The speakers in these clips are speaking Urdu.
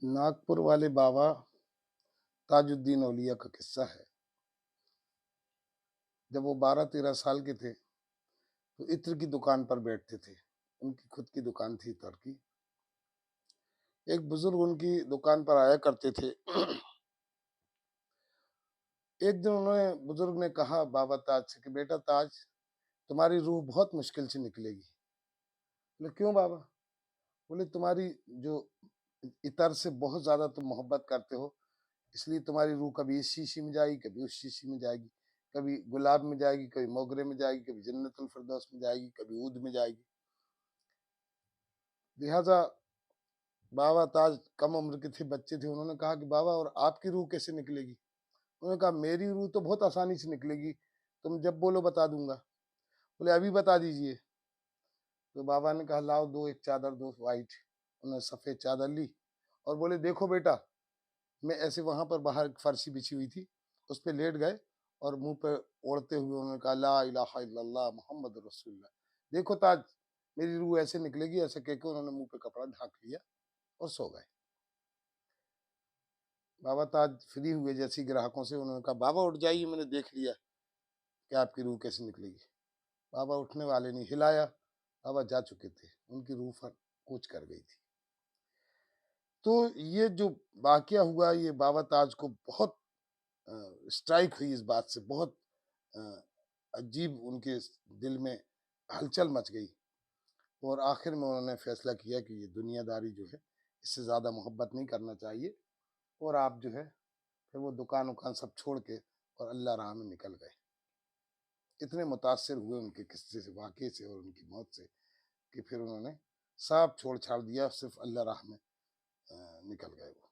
ناگپور والے بابا تاج الدین اولیاء کا قصہ ہے۔ جب وہ 12-13 سال کے تھے تو عطر کی دکان پر بیٹھتے تھے۔ ان کی خود کی دکان تھی عطر کی۔ ایک بزرگ ان کی دکان پر آیا کرتے تھے۔ ایک دن بزرگ نے کہا بابا تاج سے کہ بیٹا تاج، تمہاری روح بہت مشکل سے نکلے گی۔ بولے کیوں بابا؟ بولے تمہاری جو عطر سے بہت زیادہ تم محبت کرتے ہو، اس لیے تمہاری روح کبھی اس شیشی میں جائے گی، کبھی اس شیشی میں جائے گی، کبھی گلاب میں جائے گی، کبھی موگرے میں جائے گی، کبھی جنت الفردوس میں جائے گی، کبھی عود میں جائے گی۔ لہذا بابا تاج کم عمر کے تھے، بچے تھے۔ انہوں نے کہا کہ بابا اور آپ کی روح کیسے نکلے گی؟ انہوں نے کہا میری روح تو بہت آسانی سے نکلے گی، تم جب بولو بتا دوں گا۔ بولے ابھی بتا دیجئے۔ تو بابا نے کہا لاؤ ایک چادر دو وائٹ۔ انہوں نے سفید چادر لی اور بولے دیکھو بیٹا، میں ایسے وہاں پر باہر ایک فرشی بچھی ہوئی تھی، اس پہ لیٹ گئے اور منہ پہ اوڑھتے ہوئے انہوں نے کہا لا الہ الا اللہ محمد رسول اللہ۔ دیکھو تاج، میری روح ایسے نکلے گی، ایسے کہہ کے انہوں نے منہ پہ کپڑا ڈھانک لیا اور سو گئے۔ بابا تاج فری ہوئے جیسی گراہکوں سے، انہوں نے کہا بابا اٹھ جائیے، میں نے دیکھ لیا کہ آپ کی روح کیسے نکلے گی۔ بابا اٹھنے والے نہیں، ہلایا، بابا جا چکے تھے، ان کی روح کوچ کر گئی تھی۔ تو یہ جو واقعہ ہوا، یہ بابا تاج کو بہت اسٹرائک ہوئی، اس بات سے بہت عجیب، ان کے دل میں ہلچل مچ گئی، اور آخر میں انہوں نے فیصلہ کیا کہ یہ دنیا داری جو ہے اس سے زیادہ محبت نہیں کرنا چاہیے، اور آپ جو ہے پھر وہ دکان وکان سب چھوڑ کے اور اللہ راہ میں نکل گئے۔ اتنے متاثر ہوئے ان کے قصے سے، واقعے سے اور ان کی موت سے، کہ پھر انہوں نے سب چھوڑ چھاڑ دیا، صرف اللہ راہ میں نکل گئے وہ۔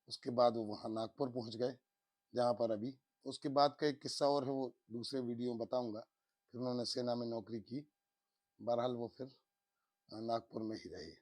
اس کے بعد وہ وہاں ناگپور پہنچ گئے، جہاں پر ابھی اس کے بعد کا ایک قصہ اور ہے، وہ دوسرے ویڈیو میں بتاؤں گا۔ پھر انہوں نے سینا میں نوکری کی، بہرحال وہ پھر ناگپور میں ہی رہے۔